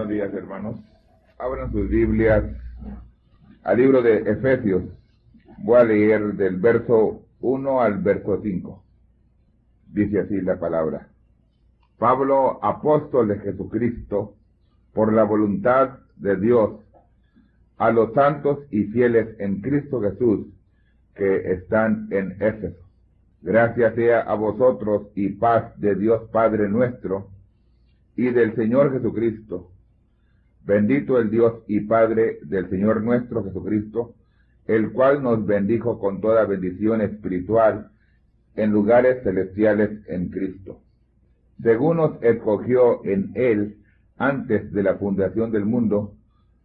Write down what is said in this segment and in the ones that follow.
Buenos días, hermanos. Abran sus Biblias al libro de Efesios. Voy a leer del verso 1 al verso 5. Dice así la palabra. Pablo, apóstol de Jesucristo, por la voluntad de Dios, a los santos y fieles en Cristo Jesús que están en Éfeso. Gracias sea a vosotros y paz de Dios Padre nuestro y del Señor Jesucristo. Bendito el Dios y Padre del Señor nuestro Jesucristo, el cual nos bendijo con toda bendición espiritual en lugares celestiales en Cristo, según nos escogió en Él antes de la fundación del mundo,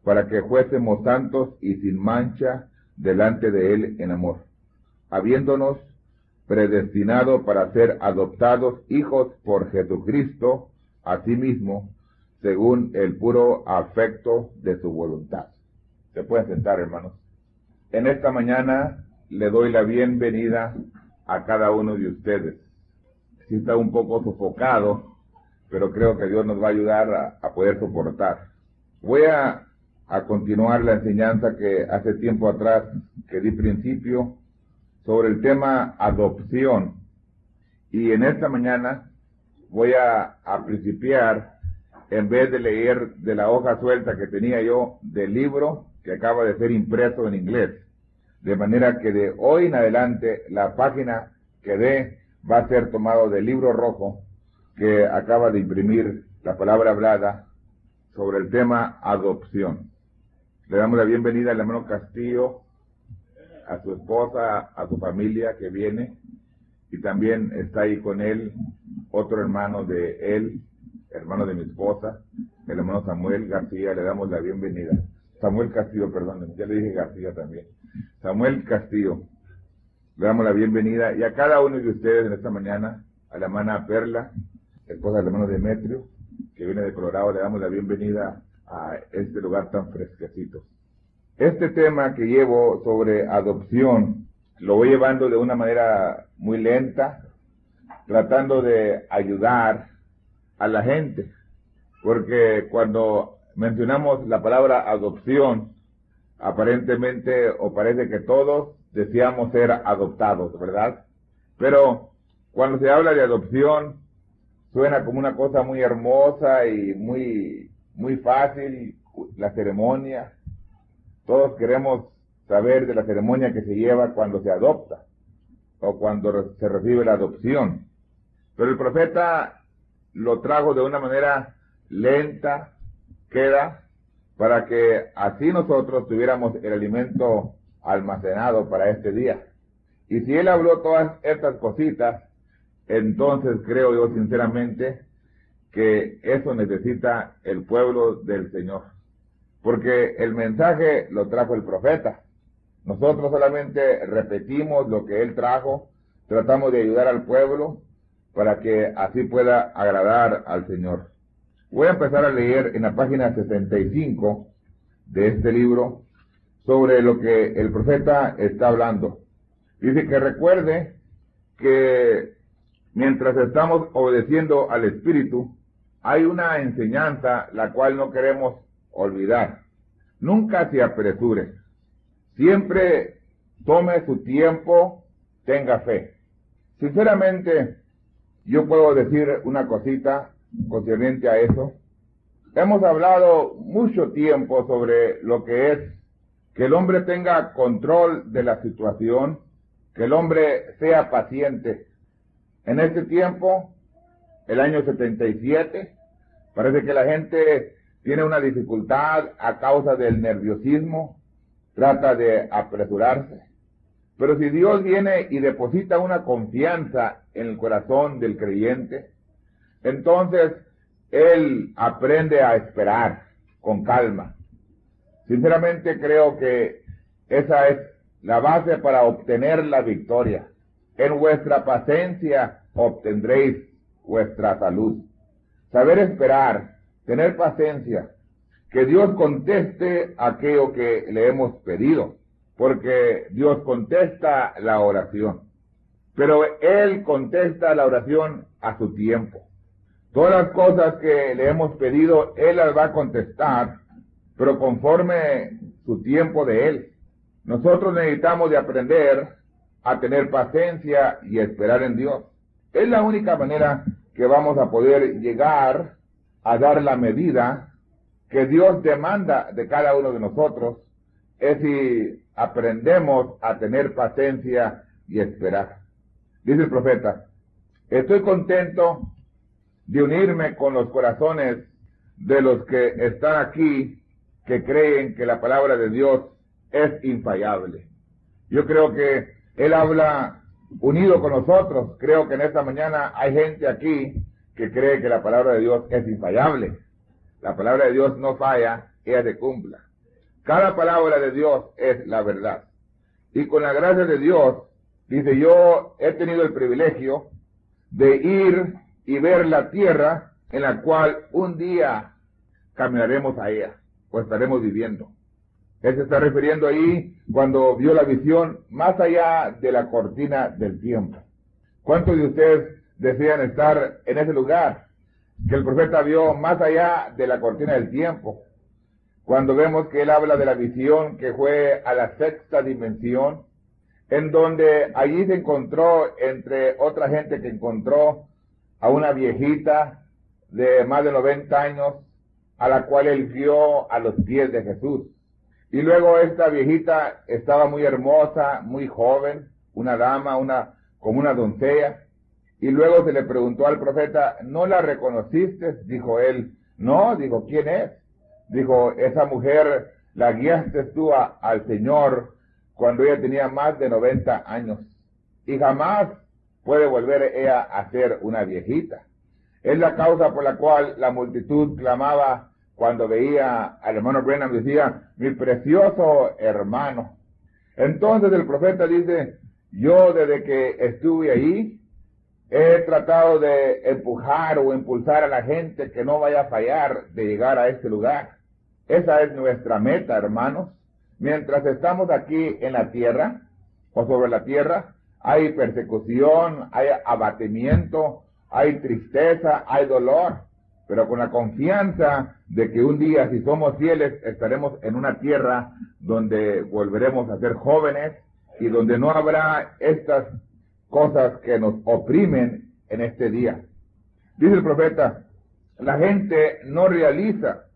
para que fuésemos santos y sin mancha delante de Él en amor, habiéndonos predestinado para ser adoptados hijos por Jesucristo, asimismo, según el puro afecto de su voluntad. Se pueden sentar, hermanos. En esta mañana le doy la bienvenida a cada uno de ustedes. Sí está un poco sofocado, pero creo que Dios nos va a ayudar a poder soportar. Voy a continuar la enseñanza que hace tiempo atrás, que di principio, sobre el tema adopción. Y en esta mañana voy a principiar, en vez de leer de la hoja suelta que tenía yo del libro que acaba de ser impreso en inglés. De manera que de hoy en adelante la página que dé va a ser tomado del libro rojo que acaba de imprimir la palabra hablada sobre el tema adopción. Le damos la bienvenida al hermano Castillo, a su esposa, a su familia que viene, y también está ahí con él otro hermano de él, hermano de mi esposa, el hermano Samuel García. Le damos la bienvenida. Samuel Castillo, perdón, ya le dije García también. Samuel Castillo, le damos la bienvenida, y a cada uno de ustedes en esta mañana, a la hermana Perla, esposa del hermano Demetrio, que viene de Colorado, le damos la bienvenida a este lugar tan fresquecito. Este tema que llevo sobre adopción, lo voy llevando de una manera muy lenta, tratando de ayudar a la gente, porque cuando mencionamos la palabra adopción, aparentemente o parece que todos deseamos ser adoptados, ¿verdad? Pero cuando se habla de adopción, suena como una cosa muy hermosa y muy fácil, la ceremonia. Todos queremos saber de la ceremonia que se lleva cuando se adopta o cuando se recibe la adopción. Pero el profeta lo trajo de una manera lenta, queda, para que así nosotros tuviéramos el alimento almacenado para este día. Y si él habló todas estas cositas, entonces creo yo sinceramente que eso necesita el pueblo del Señor. Porque el mensaje lo trajo el profeta. Nosotros solamente repetimos lo que él trajo, tratamos de ayudar al pueblo para que así pueda agradar al Señor. Voy a empezar a leer en la página 65 de este libro sobre lo que el profeta está hablando. Dice que recuerde que mientras estamos obedeciendo al Espíritu, hay una enseñanza la cual no queremos olvidar. Nunca se apresure. Siempre tome su tiempo, tenga fe. Sinceramente, yo puedo decir una cosita concerniente a eso. Hemos hablado mucho tiempo sobre lo que es que el hombre tenga control de la situación, que el hombre sea paciente. En este tiempo, el año 77, parece que la gente tiene una dificultad a causa del nerviosismo, trata de apresurarse. Pero si Dios viene y deposita una confianza en el corazón del creyente, entonces él aprende a esperar con calma. Sinceramente creo que esa es la base para obtener la victoria. En vuestra paciencia obtendréis vuestra salud. Saber esperar, tener paciencia, que Dios conteste aquello que le hemos pedido, porque Dios contesta la oración. Pero Él contesta la oración a su tiempo. Todas las cosas que le hemos pedido, Él las va a contestar, pero conforme su tiempo de Él. Nosotros necesitamos de aprender a tener paciencia y esperar en Dios. Es la única manera que vamos a poder llegar a dar la medida que Dios demanda de cada uno de nosotros, es si aprendemos a tener paciencia y esperar. Dice el profeta, estoy contento de unirme con los corazones de los que están aquí, que creen que la palabra de Dios es infalible. Yo creo que Él habla unido con nosotros. Creo que en esta mañana hay gente aquí que cree que la palabra de Dios es infalible. La palabra de Dios no falla, ella se cumpla. Cada palabra de Dios es la verdad. Y con la gracia de Dios, dice, yo he tenido el privilegio de ir y ver la tierra en la cual un día caminaremos a ella, o estaremos viviendo. Él se está refiriendo ahí cuando vio la visión más allá de la cortina del tiempo. ¿Cuántos de ustedes desean estar en ese lugar que el profeta vio más allá de la cortina del tiempo? Cuando vemos que él habla de la visión que fue a la sexta dimensión, en donde allí se encontró, entre otra gente que encontró, a una viejita de más de 90 años, a la cual él vio a los pies de Jesús. Y luego esta viejita estaba muy hermosa, muy joven, una dama, como una doncella. Y luego se le preguntó al profeta, ¿no la reconociste? Dijo él, no. Dijo, ¿quién es? Dijo, esa mujer la guiaste tú al Señor cuando ella tenía más de 90 años. Y jamás puede volver ella a ser una viejita. Es la causa por la cual la multitud clamaba cuando veía al hermano Branham, decía, mi precioso hermano. Entonces el profeta dice, yo desde que estuve ahí, he tratado de empujar o impulsar a la gente que no vaya a fallar de llegar a este lugar. Esa es nuestra meta, hermanos. Mientras estamos aquí en la tierra, o sobre la tierra, hay persecución, hay abatimiento, hay tristeza, hay dolor, pero con la confianza de que un día, si somos fieles, estaremos en una tierra donde volveremos a ser jóvenes y donde no habrá estas cosas que nos oprimen en este día. Dice el profeta, la gente no realiza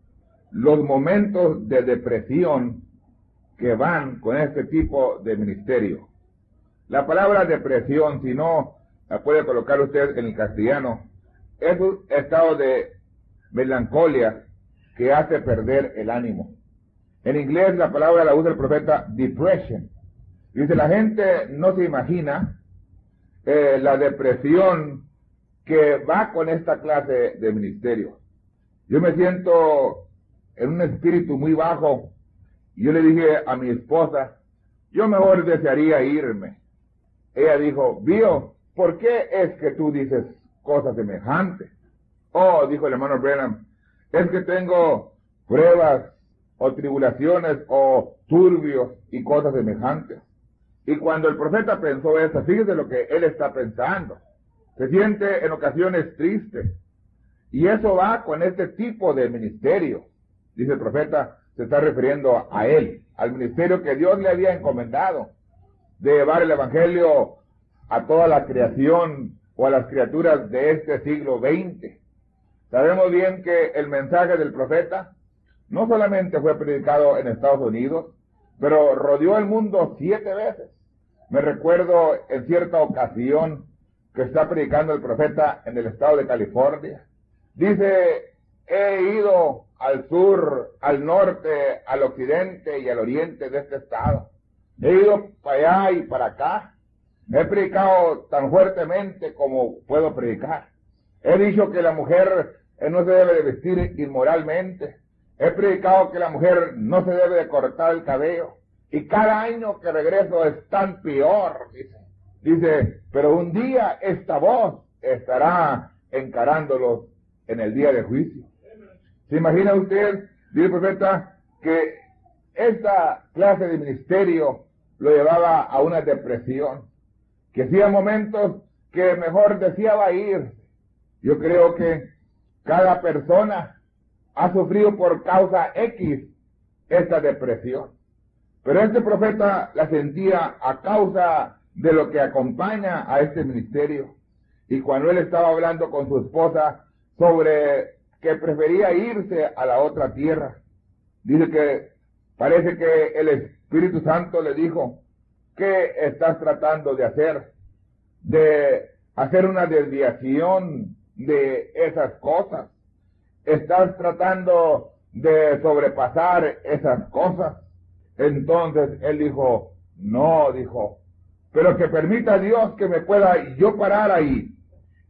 los momentos de depresión que van con este tipo de ministerio. La palabra depresión, si no la puede colocar usted en el castellano, es un estado de melancolía que hace perder el ánimo. En inglés la palabra la usa el profeta depression. Dice, la gente no se imagina la depresión que va con esta clase de ministerio. Yo me siento en un espíritu muy bajo y yo le dije a mi esposa, yo mejor desearía irme. Ella dijo, Bio, ¿por qué es que tú dices cosas semejantes? Oh, dijo el hermano Branham, es que tengo pruebas o tribulaciones o turbios y cosas semejantes. Y cuando el profeta pensó eso, fíjese lo que él está pensando. Se siente en ocasiones triste. Y eso va con este tipo de ministerio. Dice el profeta, se está refiriendo a él, al ministerio que Dios le había encomendado, de llevar el evangelio a toda la creación o a las criaturas de este siglo XX. Sabemos bien que el mensaje del profeta no solamente fue predicado en Estados Unidos, pero rodeó el mundo 7 veces. Me recuerdo en cierta ocasión que está predicando el profeta en el estado de California. Dice, he ido al sur, al norte, al occidente y al oriente de este estado. He ido para allá y para acá. He predicado tan fuertemente como puedo predicar. He dicho que la mujer no se debe de vestir inmoralmente. He predicado que la mujer no se debe de cortar el cabello. Y cada año que regreso es tan peor, dice. Dice, pero un día esta voz estará encarándolos en el día de juicio. ¿Se imagina usted, dice el profeta, que esta clase de ministerio lo llevaba a una depresión? Que hacía momentos que mejor deseaba ir. Yo creo que Cada persona ha sufrido por causa X esta depresión. Pero este profeta la sentía a causa de lo que acompaña a este ministerio. Y cuando él estaba hablando con su esposa sobre que prefería irse a la otra tierra, dice que parece que el Espíritu Santo le dijo: ¿qué estás tratando de hacer? De hacer una desviación de esas cosas. Estás tratando de sobrepasar esas cosas. Entonces él dijo: no, dijo, pero que permita Dios que me pueda yo parar ahí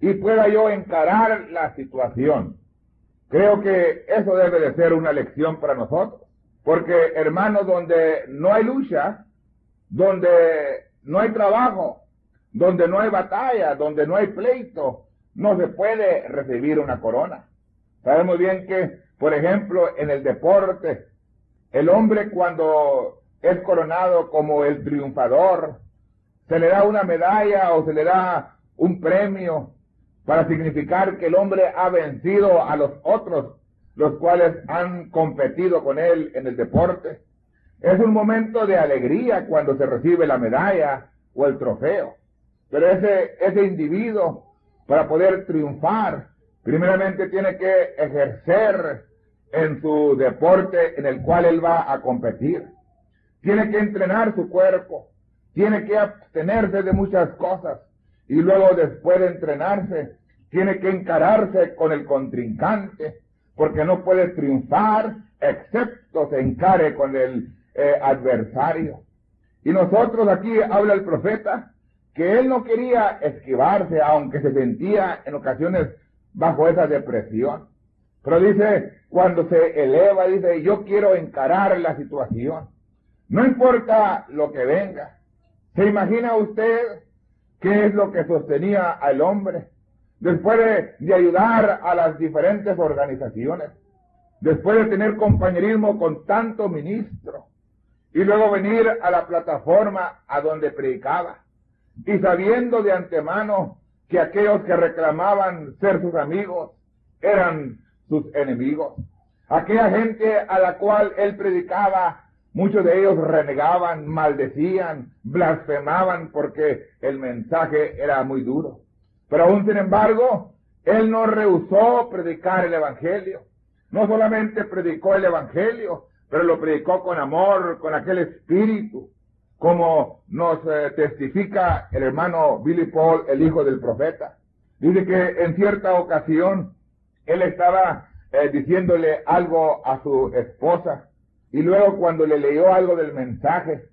y pueda yo encarar la situación. Creo que eso debe de ser una lección para nosotros, porque hermanos, donde no hay lucha, donde no hay trabajo, donde no hay batalla, donde no hay pleito, no se puede recibir una corona. Sabemos bien que, por ejemplo, en el deporte, el hombre cuando es coronado como el triunfador, se le da una medalla o se le da un premio para significar que el hombre ha vencido a los otros, los cuales han competido con él en el deporte. Es un momento de alegría cuando se recibe la medalla o el trofeo. Pero ese individuo, para poder triunfar, primeramente tiene que ejercer en su deporte en el cual él va a competir. Tiene que entrenar su cuerpo, tiene que abstenerse de muchas cosas, y luego, después de entrenarse, tiene que encararse con el contrincante, porque no puede triunfar excepto se encare con el adversario. Y nosotros, aquí habla el profeta que él no quería esquivarse, aunque se sentía en ocasiones bajo esa depresión. Pero dice, cuando se eleva, dice: yo quiero encarar la situación. No importa lo que venga. ¿Se imagina usted qué es lo que sostenía al hombre? Después de ayudar a las diferentes organizaciones, después de tener compañerismo con tanto ministro, y luego venir a la plataforma a donde predicaba, y sabiendo de antemano que aquellos que reclamaban ser sus amigos eran sus enemigos. Aquella gente a la cual él predicaba, muchos de ellos renegaban, maldecían, blasfemaban, porque el mensaje era muy duro. Pero aún sin embargo, él no rehusó predicar el evangelio. No solamente predicó el evangelio, pero lo predicó con amor, con aquel espíritu, como nos testifica el hermano Billy Paul, el hijo del profeta. Dice que en cierta ocasión él estaba diciéndole algo a su esposa, y luego cuando le leyó algo del mensaje,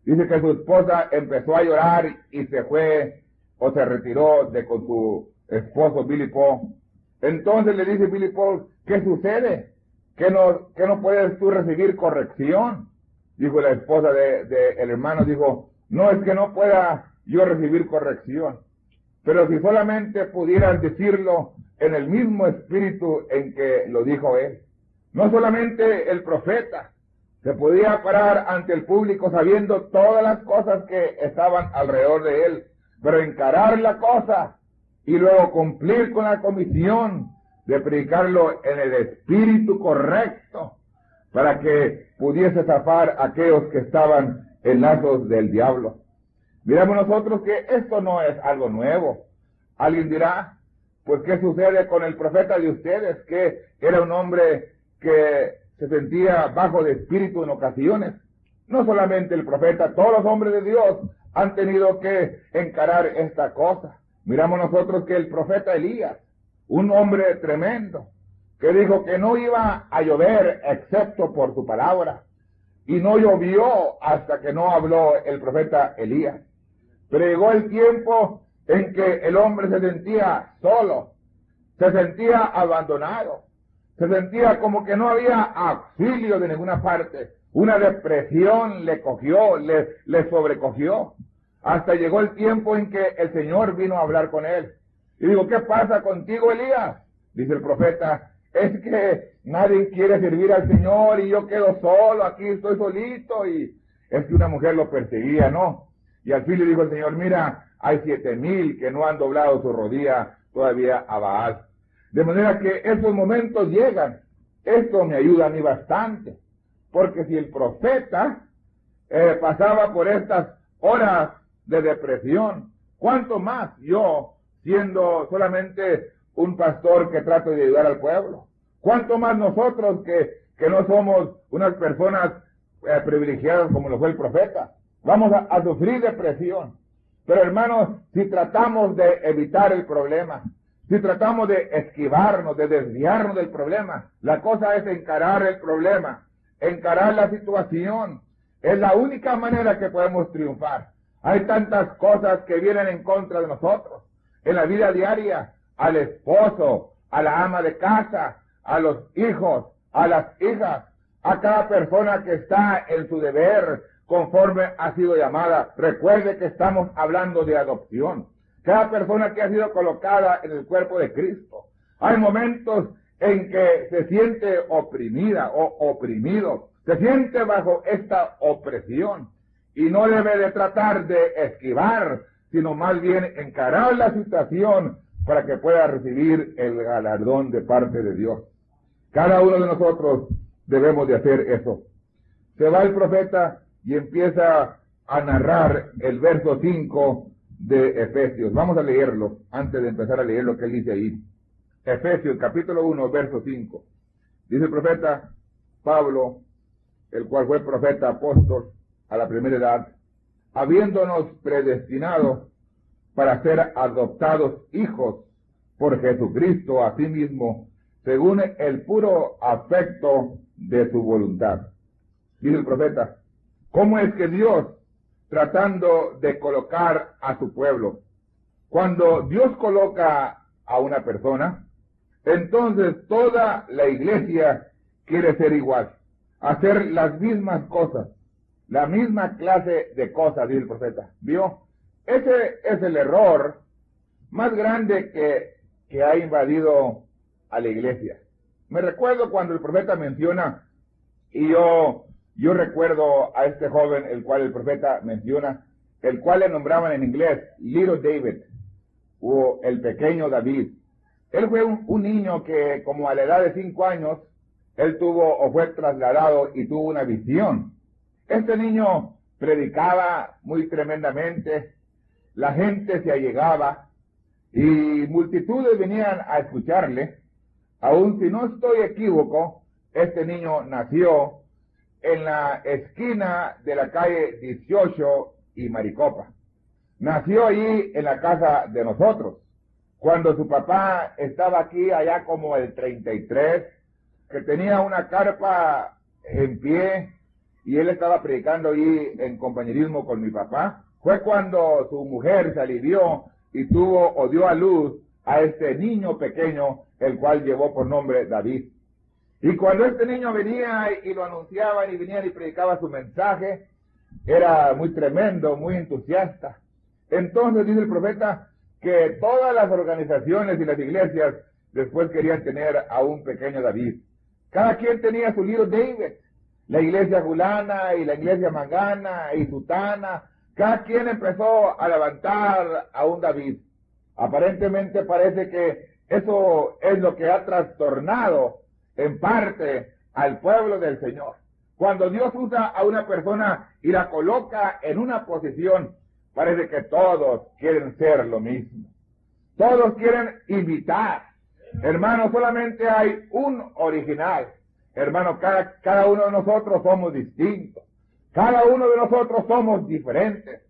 dice que su esposa empezó a llorar y se fue o se retiró con su esposo Billy Paul. Entonces le dice Billy Paul: ¿qué sucede? ¿Que no puedes tú recibir corrección? Dijo la esposa el hermano, dijo: no es que no pueda yo recibir corrección, pero si solamente pudieras decirlo en el mismo espíritu en que lo dijo él. No solamente el profeta se podía parar ante el público sabiendo todas las cosas que estaban alrededor de él, pero encarar la cosa y luego cumplir con la comisión de predicarlo en el espíritu correcto, para que pudiese zafar a aquellos que estaban en lazos del diablo. Miramos nosotros que esto no es algo nuevo. Alguien dirá: pues ¿qué sucede con el profeta de ustedes, que era un hombre que se sentía bajo de espíritu en ocasiones? No solamente el profeta, todos los hombres de Dios han tenido que encarar esta cosa. Miramos nosotros que el profeta Elías, un hombre tremendo, que dijo que no iba a llover excepto por su palabra, y no llovió hasta que no habló el profeta Elías. Pero llegó el tiempo en que el hombre se sentía solo, se sentía abandonado, se sentía como que no había auxilio de ninguna parte. Una depresión le cogió, le sobrecogió, hasta llegó el tiempo en que el Señor vino a hablar con él. Y digo: ¿qué pasa contigo, Elías? Dice el profeta: es que nadie quiere servir al Señor y yo quedo solo, aquí estoy solito. Y es que una mujer lo perseguía, ¿no? Y al fin le dijo el Señor: mira, hay 7,000 que no han doblado su rodilla todavía a Baal. De manera que esos momentos llegan. Esto me ayuda a mí bastante. Porque si el profeta pasaba por estas horas de depresión, ¿cuánto más yo, siendo solamente un pastor que trato de ayudar al pueblo? ¿Cuánto más nosotros que no somos unas personas privilegiadas como lo fue el profeta? Vamos a sufrir depresión. Pero hermanos, si tratamos de evitar el problema, si tratamos de esquivarnos, de desviarnos del problema, la cosa es encarar el problema, encarar la situación. Es la única manera que podemos triunfar. Hay tantas cosas que vienen en contra de nosotros. En la vida diaria, al esposo, a la ama de casa, a los hijos, a las hijas, a cada persona que está en su deber conforme ha sido llamada. Recuerde que estamos hablando de adopción. Cada persona que ha sido colocada en el cuerpo de Cristo. Hay momentos en que se siente oprimida o oprimido, se siente bajo esta opresión y no debe de tratar de esquivar, sino más bien encarar la situación para que pueda recibir el galardón de parte de Dios. Cada uno de nosotros debemos de hacer eso. Se va el profeta y empieza a narrar el verso 5 de Efesios. Vamos a leerlo antes de empezar a leer lo que él dice ahí. Efesios capítulo 1, verso 5. Dice el profeta Pablo, el cual fue profeta apóstol a la primera edad, habiéndonos predestinado para ser adoptados hijos por Jesucristo a sí mismo, según el puro afecto de su voluntad. Dice el profeta, ¿cómo es que Dios, tratando de colocar a su pueblo, cuando Dios coloca a una persona, entonces toda la iglesia quiere ser igual, hacer las mismas cosas, la misma clase de cosas, dice el profeta? ¿Vio? Ese es el error más grande que ha invadido a la iglesia. Me recuerdo cuando el profeta menciona, y yo recuerdo a este joven, el cual el profeta menciona, el cual le nombraban en inglés Little David, o el pequeño David. Él fue un niño que, como a la edad de 5 años, él tuvo o fue trasladado y tuvo una visión. Este niño predicaba muy tremendamente, la gente se allegaba y multitudes venían a escucharle. Aun si no estoy equívoco, este niño nació en la esquina de la calle 18 y Maricopa. Nació allí en la casa de nosotros. Cuando su papá estaba aquí, allá como el 33, que tenía una carpa en pie y él estaba predicando allí en compañerismo con mi papá, fue cuando su mujer se alivió y tuvo o dio a luz a este niño pequeño, el cual llevó por nombre David. Y cuando este niño venía y lo anunciaban y venían y predicaba su mensaje, era muy tremendo, muy entusiasta. Entonces dice el profeta que todas las organizaciones y las iglesias después querían tener a un pequeño David. Cada quien tenía su Little David. La iglesia fulana y la iglesia mangana y sutana, cada quien empezó a levantar a un David. Aparentemente parece que eso es lo que ha trastornado en parte al pueblo del Señor. Cuando Dios usa a una persona y la coloca en una posición, parece que todos quieren ser lo mismo. Todos quieren imitar. Hermano, solamente hay un original. Hermano, cada uno de nosotros somos distintos. Cada uno de nosotros somos diferentes.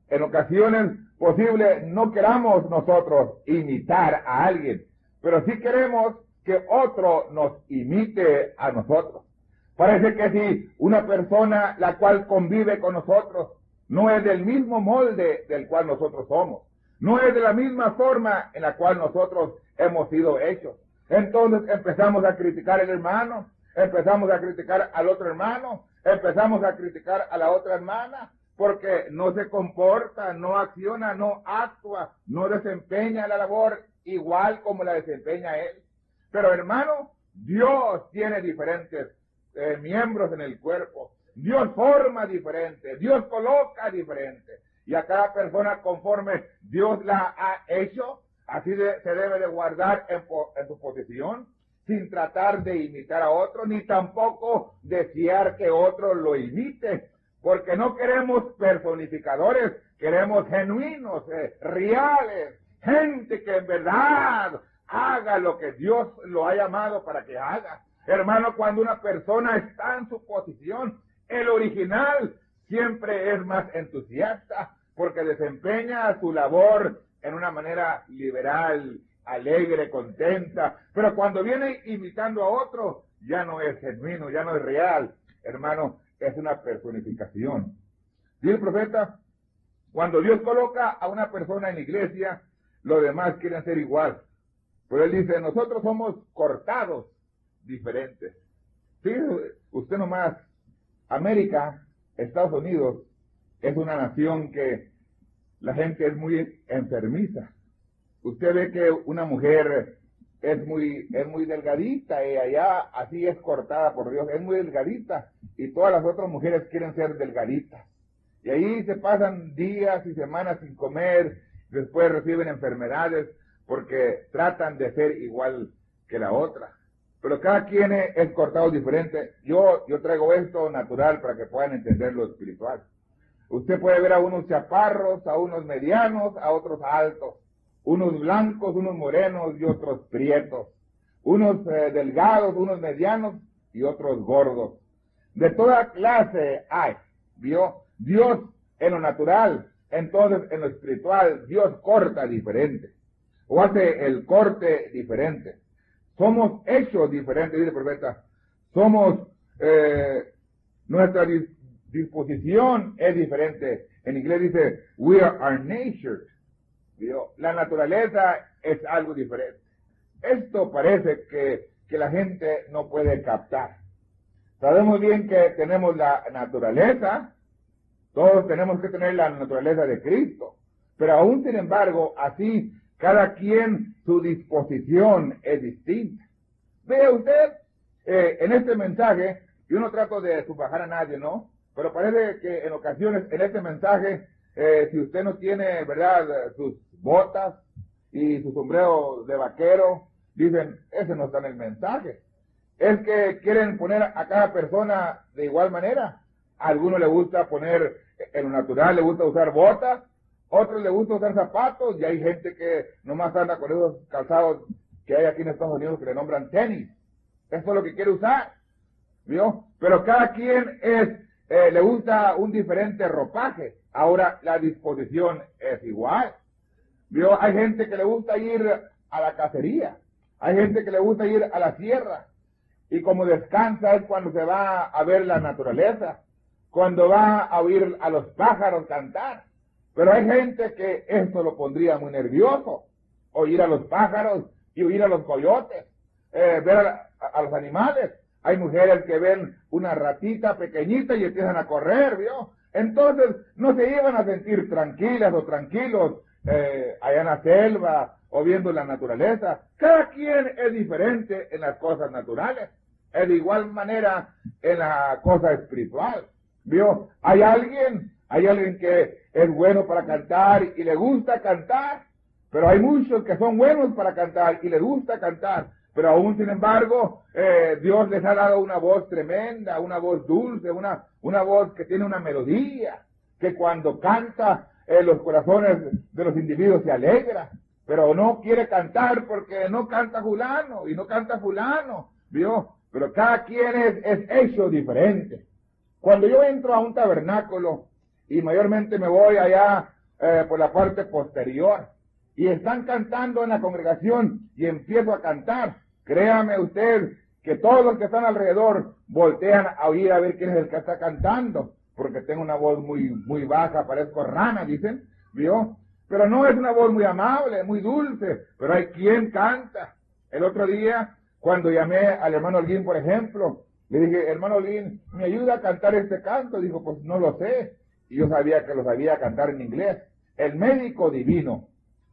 En ocasiones posibles no queramos nosotros imitar a alguien, pero sí queremos que otro nos imite a nosotros. Parece que si una persona la cual convive con nosotros no es del mismo molde del cual nosotros somos, no es de la misma forma en la cual nosotros hemos sido hechos, entonces empezamos a criticar al hermano, empezamos a criticar al otro hermano, empezamos a criticar a la otra hermana, porque no se comporta, no acciona, no actúa, no desempeña la labor igual como la desempeña él. Pero hermano, Dios tiene diferentes miembros en el cuerpo. Dios forma diferente, Dios coloca diferente. Y a cada persona conforme Dios la ha hecho, Así se debe de guardar en su posición, sin tratar de imitar a otro, ni tampoco desear que otro lo imite, porque no queremos personificadores, queremos genuinos, reales, gente que en verdad haga lo que Dios lo ha llamado para que haga. Hermano, cuando una persona está en su posición, el original siempre es más entusiasta, porque desempeña su labor en una manera liberal, alegre, contenta, pero cuando viene imitando a otro, ya no es genuino, ya no es real. Hermano, es una personificación. Dice el profeta, cuando Dios coloca a una persona en la iglesia, los demás quieren ser igual. Pero él dice, nosotros somos cortados diferentes. Sí, usted nomás, América, Estados Unidos, es una nación que la gente es muy enfermiza. Usted ve que una mujer es muy delgadita y allá así es cortada por Dios, es muy delgadita y todas las otras mujeres quieren ser delgaditas. Y ahí se pasan días y semanas sin comer, después reciben enfermedades porque tratan de ser igual que la otra. Pero cada quien es cortado diferente. Yo traigo esto natural para que puedan entender lo espiritual. Usted puede ver a unos chaparros, a unos medianos, a otros altos, unos blancos, unos morenos y otros prietos, unos delgados, unos medianos y otros gordos. De toda clase hay, ¿vio? Dios en lo natural, entonces en lo espiritual, Dios corta diferente, o hace el corte diferente. Somos hechos diferentes, dice el profeta. Somos, nuestra disposición es diferente. En inglés dice, we are our nature. ¿Vio? La naturaleza es algo diferente. Esto parece que la gente no puede captar. Sabemos bien que tenemos la naturaleza, todos tenemos que tener la naturaleza de Cristo, pero aún sin embargo, así cada quien su disposición es distinta. Vea usted, en este mensaje, yo no trato de subajar a nadie, ¿no? Pero parece que en ocasiones en este mensaje, si usted no tiene, ¿verdad?, sus botas y su sombrero de vaquero, dicen, ese no está en el mensaje. Es que quieren poner a cada persona de igual manera. A algunos le gusta poner, en lo natural le gusta usar botas, otros le gusta usar zapatos, y hay gente que nomás anda con esos calzados que hay aquí en Estados Unidos que le nombran tenis. Eso es lo que quiere usar, ¿vio? Pero cada quien le gusta un diferente ropaje. Ahora la disposición es igual, ¿vio? Hay gente que le gusta ir a la cacería, hay gente que le gusta ir a la sierra, y como descansa es cuando se va a ver la naturaleza, cuando va a oír a los pájaros cantar. Pero hay gente que esto lo pondría muy nervioso, oír a los pájaros y oír a los coyotes, ver a los animales. Hay mujeres que ven una ratita pequeñita y empiezan a correr, ¿vio? Entonces no se iban a sentir tranquilas o tranquilos allá en la selva o viendo la naturaleza. Cada quien es diferente en las cosas naturales, es de igual manera en la cosa espiritual, ¿vio? Hay alguien que es bueno para cantar y le gusta cantar, pero hay muchos que son buenos para cantar y les gusta cantar, pero aún sin embargo Dios les ha dado una voz tremenda, una voz dulce, una voz que tiene una melodía, que cuando canta los corazones de los individuos se alegra, pero no quiere cantar porque no canta fulano y no canta fulano, ¿vio? Pero cada quien es hecho diferente. Cuando yo entro a un tabernáculo, y mayormente me voy allá por la parte posterior, y están cantando en la congregación, y empiezo a cantar, créame usted que todos los que están alrededor voltean a oír a ver quién es el que está cantando, porque tengo una voz muy baja, parezco rana, dicen, ¿vio? Pero no es una voz muy amable, muy dulce, pero hay quien canta. El otro día, cuando llamé al hermano Holguín, por ejemplo, le dije, hermano Holguín, ¿me ayuda a cantar este canto? Dijo, pues no lo sé. Y yo sabía que lo sabía cantar en inglés. El médico divino,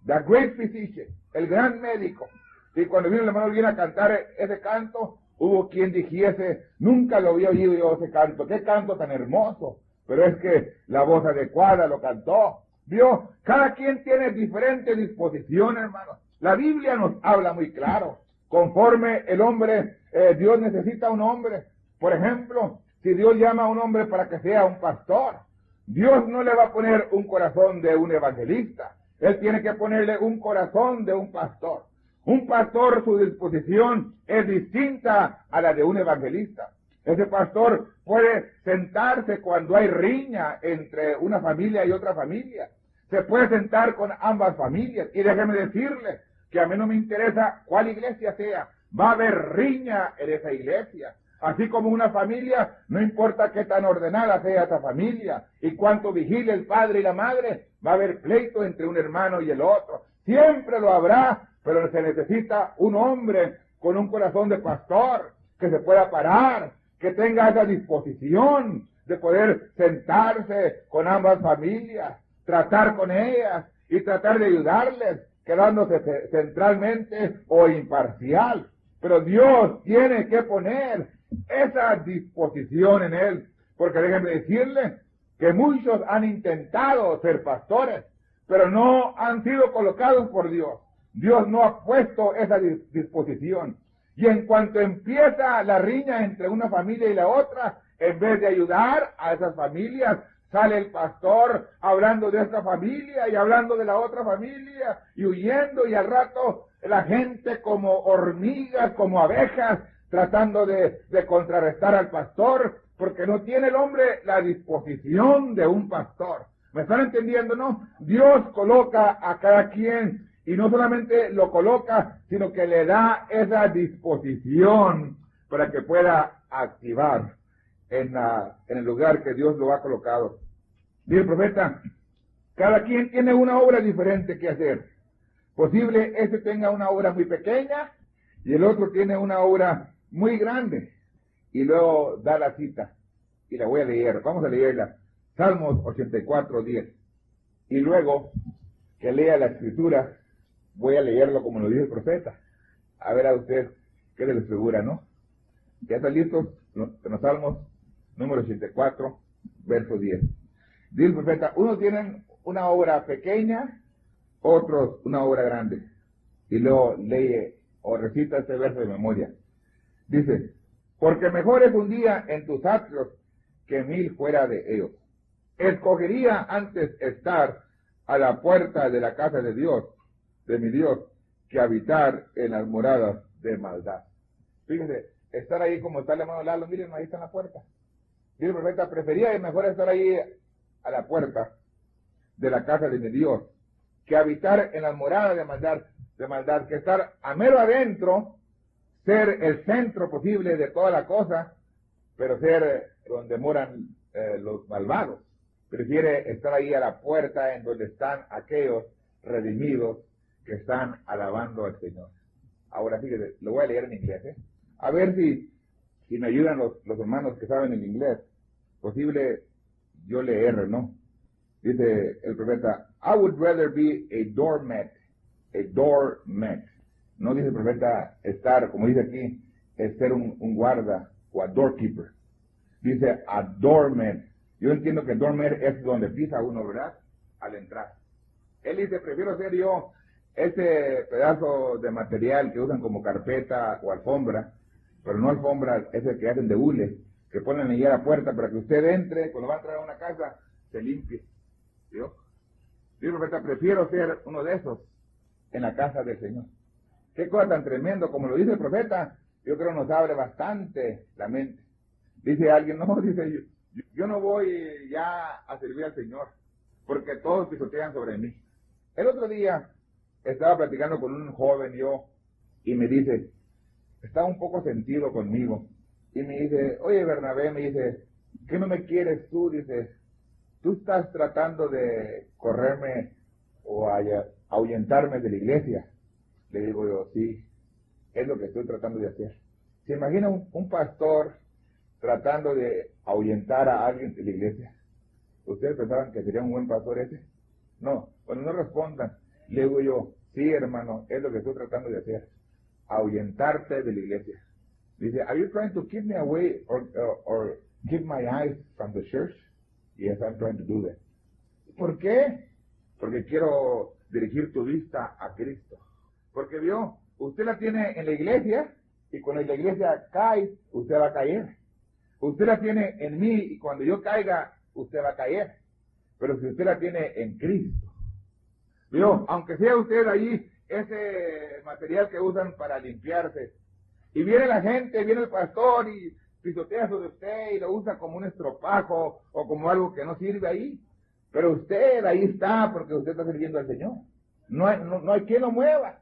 the great physician, el gran médico. Y cuando vino el hermano Holguín a cantar ese canto, hubo quien dijese, nunca lo había oído yo ese canto, qué canto tan hermoso. Pero es que la voz adecuada lo cantó. Vio, cada quien tiene diferente disposición, hermano. La Biblia nos habla muy claro. Conforme el hombre, Dios necesita un hombre. Por ejemplo, si Dios llama a un hombre para que sea un pastor, Dios no le va a poner un corazón de un evangelista. Él tiene que ponerle un corazón de un pastor. Un pastor, su disposición es distinta a la de un evangelista. Ese pastor puede sentarse cuando hay riña entre una familia y otra familia. Se puede sentar con ambas familias. Y déjeme decirle que a mí no me interesa cuál iglesia sea. Va a haber riña en esa iglesia. Así como una familia, no importa qué tan ordenada sea esa familia y cuánto vigile el padre y la madre, va a haber pleito entre un hermano y el otro. Siempre lo habrá, pero se necesita un hombre con un corazón de pastor, que se pueda parar, que tenga esa disposición de poder sentarse con ambas familias, tratar con ellas y tratar de ayudarles, quedándose centralmente o imparcial. Pero Dios tiene que poner esa disposición en él, porque déjenme decirle que muchos han intentado ser pastores, pero no han sido colocados por Dios. Dios no ha puesto esa disposición. Y en cuanto empieza la riña entre una familia y la otra, en vez de ayudar a esas familias, sale el pastor hablando de esta familia y hablando de la otra familia y huyendo, y al rato la gente como hormigas, como abejas, tratando de contrarrestar al pastor, porque no tiene el hombre la disposición de un pastor. ¿Me están entendiendo, no? Dios coloca a cada quien, y no solamente lo coloca, sino que le da esa disposición para que pueda activar en el lugar que Dios lo ha colocado. Dice el profeta, cada quien tiene una obra diferente que hacer. Posible este tenga una obra muy pequeña y el otro tiene una obra muy grande. Y luego da la cita, y la voy a leer. Vamos a leerla. Salmos 84:10. Y luego que lea la escritura, voy a leerlo como lo dice el profeta. A ver a usted qué se le figura, ¿no? ¿Ya están listos? En los Salmos número 84, verso 10. Dice el profeta, unos tienen una obra pequeña, otros una obra grande. Y luego lee o recita este verso de memoria. Dice, porque mejor es un día en tus atrios que 1000 fuera de ellos. Escogería antes estar a la puerta de la casa de Dios, de mi Dios, que habitar en las moradas de maldad. Fíjense, estar ahí como está el hermano Lalo, miren, ahí está en la puerta. Dice el profeta, prefería mejor estar ahí a la puerta de la casa de mi Dios, que habitar en las moradas de maldad, que estar a mero adentro, ser el centro posible de toda la cosa, pero ser donde moran los malvados. Prefiere estar ahí a la puerta en donde están aquellos redimidos que están alabando al Señor. Ahora fíjese, lo voy a leer en inglés, ¿eh? A ver si me ayudan los hermanos que saben el inglés. Posible yo leer, ¿no? Dice el profeta, I would rather be a doormat. No dice el profeta estar, como dice aquí, es ser un guarda o a doorkeeper. Dice a doormat. Yo entiendo que doormat es donde pisa uno, ¿verdad? Al entrar. Él dice, prefiero ser yo ese pedazo de material que usan como carpeta o alfombra, pero no alfombra, ese que hacen de hule, que ponen ahí a la puerta para que usted entre, cuando va a entrar a una casa, se limpie. ¿Vio? Dice el profeta, prefiero ser uno de esos en la casa del Señor. Qué cosa tan tremendo, como lo dice el profeta, yo creo nos abre bastante la mente. Dice alguien, no, dice yo no voy ya a servir al Señor, porque todos pisotean sobre mí. El otro día estaba platicando con un joven yo, y me dice, está un poco sentido conmigo, y me dice, oye Bernabé, me dice, ¿qué no me quieres tú? Dice, tú estás tratando de correrme o ahuyentarme de la iglesia. Le digo yo, sí, es lo que estoy tratando de hacer. ¿Se imagina un pastor tratando de ahuyentar a alguien de la iglesia? ¿Ustedes pensaban que sería un buen pastor ese? No, cuando no respondan, le digo yo, sí hermano, es lo que estoy tratando de hacer, ahuyentarte de la iglesia. Dice, are you trying to keep me away or keep my eyes from the church? Yes, I'm trying to do that. ¿Por qué? porque quiero dirigir tu vista a Cristo. Porque vio, usted la tiene en la iglesia, y cuando la iglesia cae, usted va a caer. Usted la tiene en mí, y cuando yo caiga, usted va a caer. Pero si usted la tiene en Cristo, vio, aunque sea usted allí ese material que usan para limpiarse, y viene la gente, viene el pastor y pisotea sobre usted y lo usa como un estropajo o como algo que no sirve ahí, pero usted ahí está porque usted está sirviendo al Señor. No hay quien lo mueva.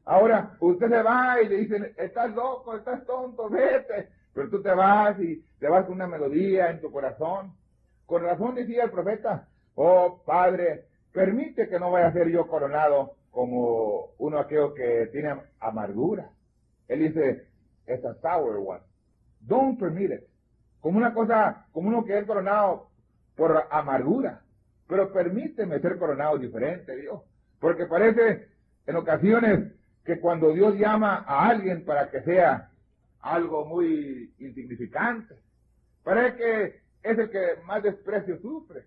Ahora, usted se va y le dicen, estás loco, estás tonto, vete. Pero tú te vas y te vas con una melodía en tu corazón. Con razón decía el profeta, oh Padre, permite que no vaya a ser yo coronado como uno aquello que tiene amargura. Él dice, it's a sour one. Don't permit it. Como una cosa, como uno que es coronado por amargura. Pero permíteme ser coronado diferente, Dios. Porque parece en ocasiones que cuando Dios llama a alguien para que sea algo muy insignificante, parece que es el que más desprecio sufre.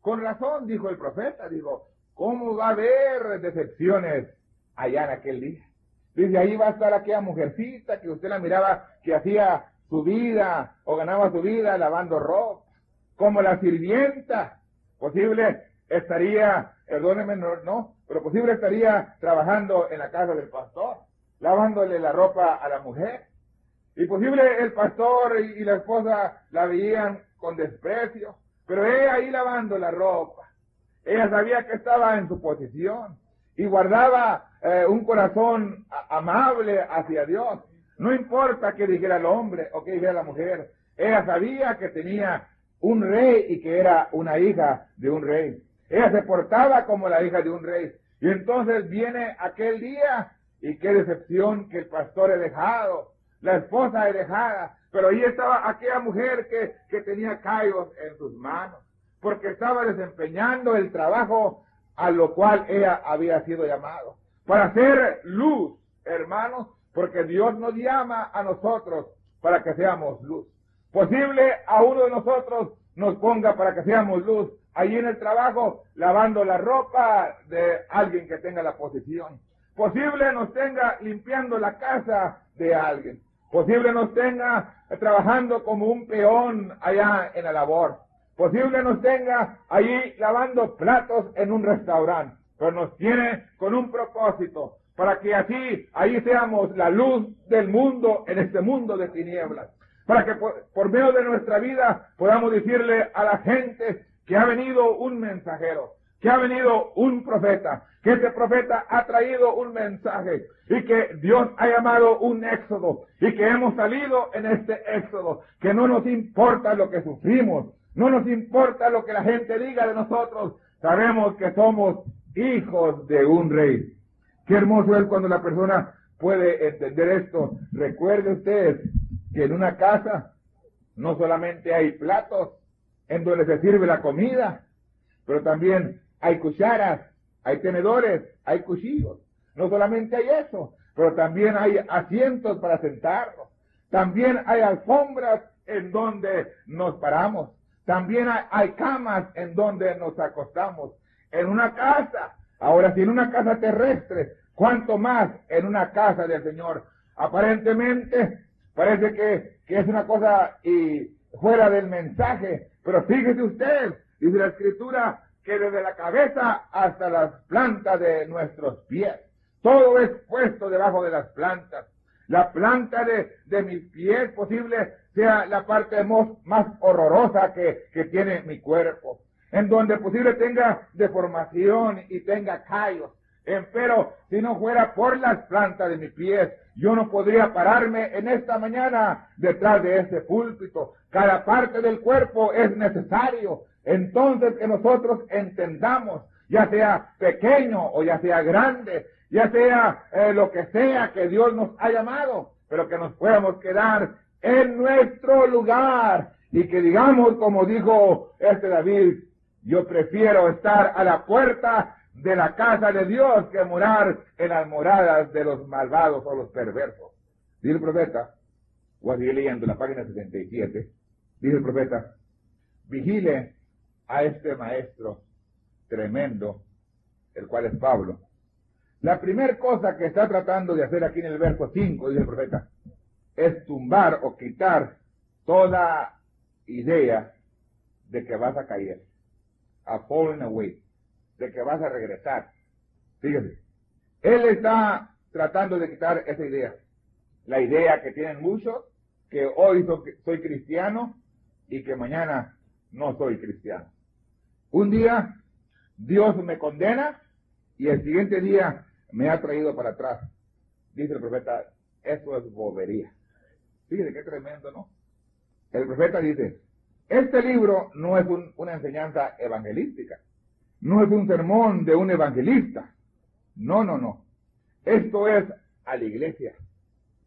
Con razón, dijo el profeta, dijo, ¿cómo va a haber decepciones allá en aquel día? Dice, ahí va a estar aquella mujercita que usted la miraba que hacía su vida o ganaba su vida lavando ropa, como la sirvienta. Posible estaría, perdóneme, no, pero posible estaría trabajando en la casa del pastor, lavándole la ropa a la mujer. Y posible el pastor y la esposa la veían con desprecio, pero ella ahí lavando la ropa. Ella sabía que estaba en su posición y guardaba un corazón amable hacia Dios. No importa qué dijera el hombre o qué dijera la mujer, ella sabía que tenía un rey y que era una hija de un rey. Ella se portaba como la hija de un rey. Y entonces viene aquel día y qué decepción que el pastor es dejado, la esposa es dejada, pero ahí estaba aquella mujer que tenía callos en sus manos, porque estaba desempeñando el trabajo a lo cual ella había sido llamado, para hacer luz, hermanos, porque Dios nos llama a nosotros para que seamos luz. Posible a uno de nosotros nos ponga para que seamos luz allí en el trabajo, lavando la ropa de alguien que tenga la posición. Posible nos tenga limpiando la casa de alguien. Posible nos tenga trabajando como un peón allá en la labor. Posible nos tenga allí lavando platos en un restaurante. Pero nos tiene con un propósito, para que así, ahí seamos la luz del mundo en este mundo de tinieblas. Para que por medio de nuestra vida podamos decirle a la gente que ha venido un mensajero, que ha venido un profeta, que ese profeta ha traído un mensaje y que Dios ha llamado un éxodo y que hemos salido en este éxodo, que no nos importa lo que sufrimos, no nos importa lo que la gente diga de nosotros, sabemos que somos hijos de un rey. Qué hermoso es cuando la persona puede entender esto. Recuerde usted que en una casa no solamente hay platos en donde se sirve la comida, pero también hay cucharas, hay tenedores, hay cuchillos. No solamente hay eso, pero también hay asientos para sentarnos. También hay alfombras en donde nos paramos. También hay camas en donde nos acostamos. En una casa, ahora si en una casa terrestre, ¿cuánto más en una casa del Señor? Aparentemente parece que es una cosa fuera del mensaje, pero fíjese usted, dice la Escritura, que desde la cabeza hasta las plantas de nuestros pies, todo es puesto debajo de las plantas. La planta de mis pies posible sea la parte más horrorosa que tiene mi cuerpo, en donde posible tenga deformación y tenga callos. Pero si no fuera por las plantas de mis pies, yo no podría pararme en esta mañana detrás de este púlpito. Cada parte del cuerpo es necesario. Entonces que nosotros entendamos, ya sea pequeño o ya sea grande, ya sea lo que sea que Dios nos ha llamado, pero que nos podamos quedar en nuestro lugar y que digamos como dijo David, yo prefiero estar a la puerta de la casa de Dios que morar en las moradas de los malvados o los perversos. Dice el profeta, voy a seguir leyendo la página 77, dice el profeta, vigile a este maestro tremendo el cual es Pablo. La primera cosa que está tratando de hacer aquí en el verso 5, dice el profeta, es tumbar o quitar toda idea de que vas a caer, a fallen away, de que vas a regresar. Fíjese, él está tratando de quitar esa idea, la idea que tienen muchos, que hoy soy cristiano y que mañana no soy cristiano. Un día Dios me condena y el siguiente día me ha traído para atrás. Dice el profeta, eso es bobería. Fíjese qué tremendo, ¿no? El profeta dice, este libro no es una enseñanza evangelística, no es un sermón de un evangelista. No. Esto es a la iglesia.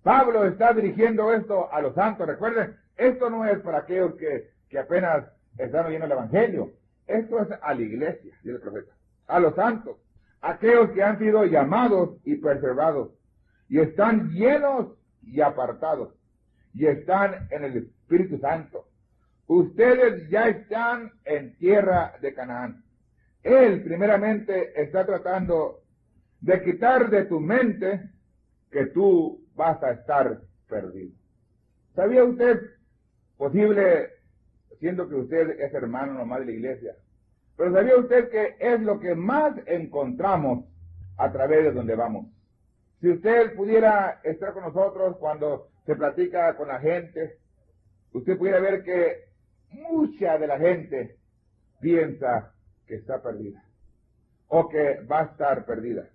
Pablo está dirigiendo esto a los santos. Recuerden, esto no es para aquellos que apenas están oyendo el evangelio. Esto es a la iglesia, dice el profeta, a los santos, aquellos que han sido llamados y preservados, y están llenos y apartados, y están en el Espíritu Santo. Ustedes ya están en tierra de Canaán. Él primeramente está tratando de quitar de tu mente que tú vas a estar perdido. ¿Sabía usted, posible, siendo que usted es hermano nomás de la iglesia, pero sabía usted que es lo que más encontramos a través de donde vamos? Si usted pudiera estar con nosotros cuando se platica con la gente, usted pudiera ver que mucha de la gente piensa que está perdida o que va a estar perdida.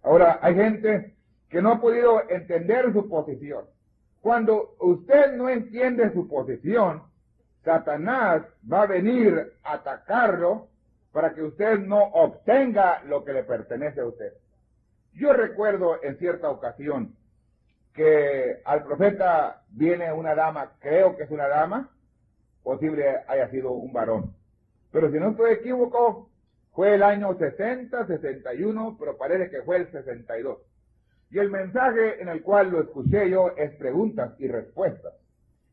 Ahora, hay gente que no ha podido entender su posición. Cuando usted no entiende su posición, Satanás va a venir a atacarlo para que usted no obtenga lo que le pertenece a usted. Yo recuerdo en cierta ocasión que al profeta viene una dama, creo que es una dama, posible haya sido un varón. Pero si no estoy equivocado, fue el año 60, 61, pero parece que fue el 62. Y el mensaje en el cual lo escuché yo es preguntas y respuestas.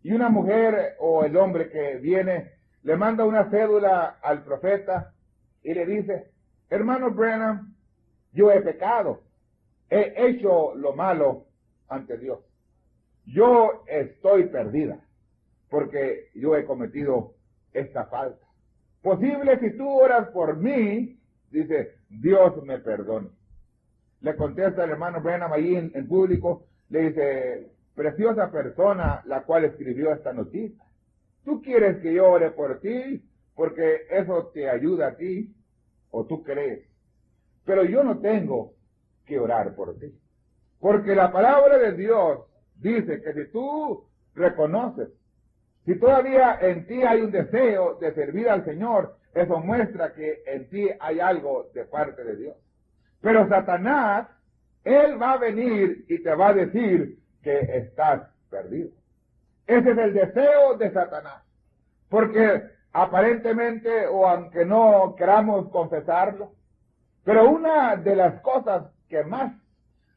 Y una mujer o el hombre que viene le manda una cédula al profeta y le dice, hermano Branham, yo he pecado, he hecho lo malo ante Dios. Yo estoy perdida porque yo he cometido esta falta. Posible si tú oras por mí, dice, Dios me perdone. Le contesta el hermano Branham ahí en público, le dice, preciosa persona la cual escribió esta noticia. ¿Tú quieres que yo ore por ti porque eso te ayuda a ti o tú crees? Pero yo no tengo que orar por ti. Porque la palabra de Dios dice que si tú reconoces, si todavía en ti hay un deseo de servir al Señor, eso muestra que en ti hay algo de parte de Dios. Pero Satanás, él va a venir y te va a decir que estás perdido. Ese es el deseo de Satanás. Porque aparentemente, o aunque no queramos confesarlo, pero una de las cosas que más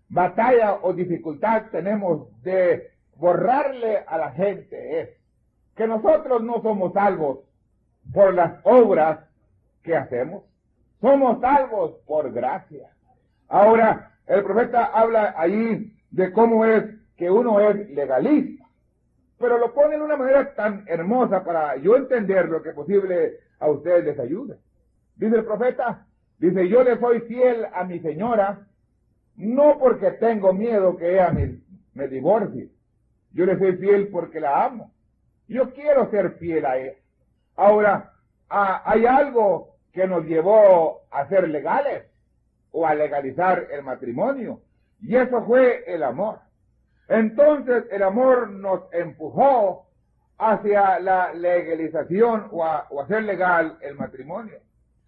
batalla o dificultad tenemos de borrarle a la gente es que nosotros no somos salvos por las obras que hacemos, somos salvos por gracia. Ahora, el profeta habla ahí de cómo es que uno es legalista, pero lo pone de una manera tan hermosa para yo entender lo que posible a ustedes les ayude. Dice el profeta, dice, yo le soy fiel a mi señora, no porque tengo miedo que ella me divorcie, yo le soy fiel porque la amo. Yo quiero ser fiel a ella. Ahora, hay algo que nos llevó a ser legales o a legalizar el matrimonio, y eso fue el amor. Entonces el amor nos empujó hacia la legalización o a hacer legal el matrimonio.